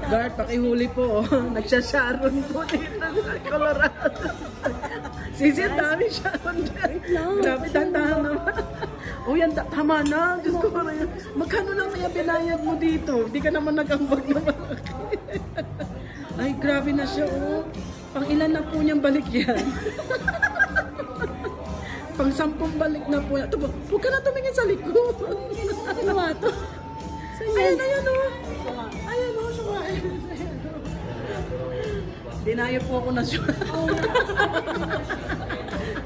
Guard, pakihuli po. Nagsasharon po dito sa Colorado. Sisi, dami Sharon dyan. Grabe, tantahan naman. O yan, tama na. Diyos ko, magkano lang kaya binayad mo dito? Hindi ka naman nag-ambag na malaki. Ay, grabe na siya, oh. Pang ilan na po niyang balik yan? Pang 10 balik na po yan. Huwag ka na tumingin sa likod. Ano nga to? Ayan, ayan, oh. Ayan, oh, sumain. Dinayo po ako na siya.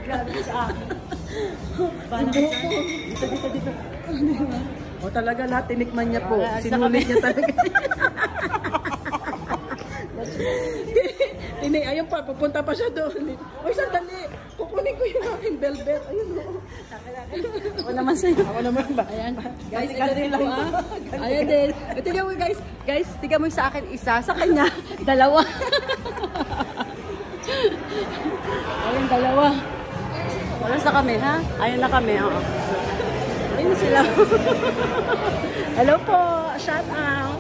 Grabe sa akin. Dito. O talaga lahat, tinikman niya po. Sinulit niya talaga. Ayun pa, pupunta pa siya doon. Oy, sandali. Kukunin ko yung aking velvet. Ayun, o. Ako naman sa'yo. Ako naman ba? Ayan. Guys, ito din po ah. Ayan din. Ito din mo guys. Guys, tignan mo sa akin isa. Sa kanya, 2. Ayun, 2. Oras na kami, ha? Ayun na kami, oo. Ayun sila. Hello po. Shout out.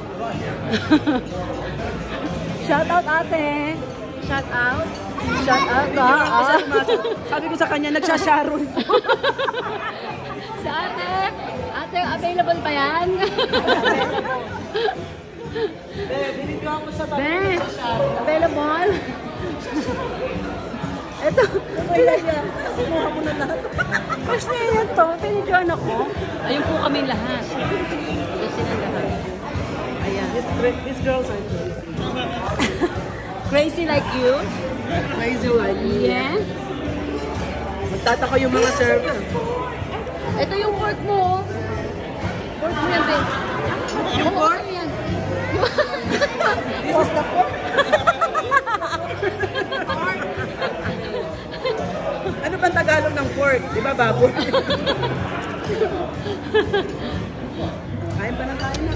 Shout out, ate. Shout out. Shout out ka. Sabi ko sa kanya, nagsasharon po. Sa ate. Ate, available pa yan? Binigyan ko sa Ben, available? Ito. Kumuha mo na lahat. Mas na yan to. Pinigyan ako. Ayun po kami lahat. Kasi na lahat. Ayan. These girls are crazy. Crazy like you? Crazy like me. Yeah. Magtataka yung mga server. Ito yung pork mo. Pork mo yan, Ben. Yung pork? Yan. This is the pork. Ano bang Tagalog ng pork? Di ba baboy? Kain pa na tayo na.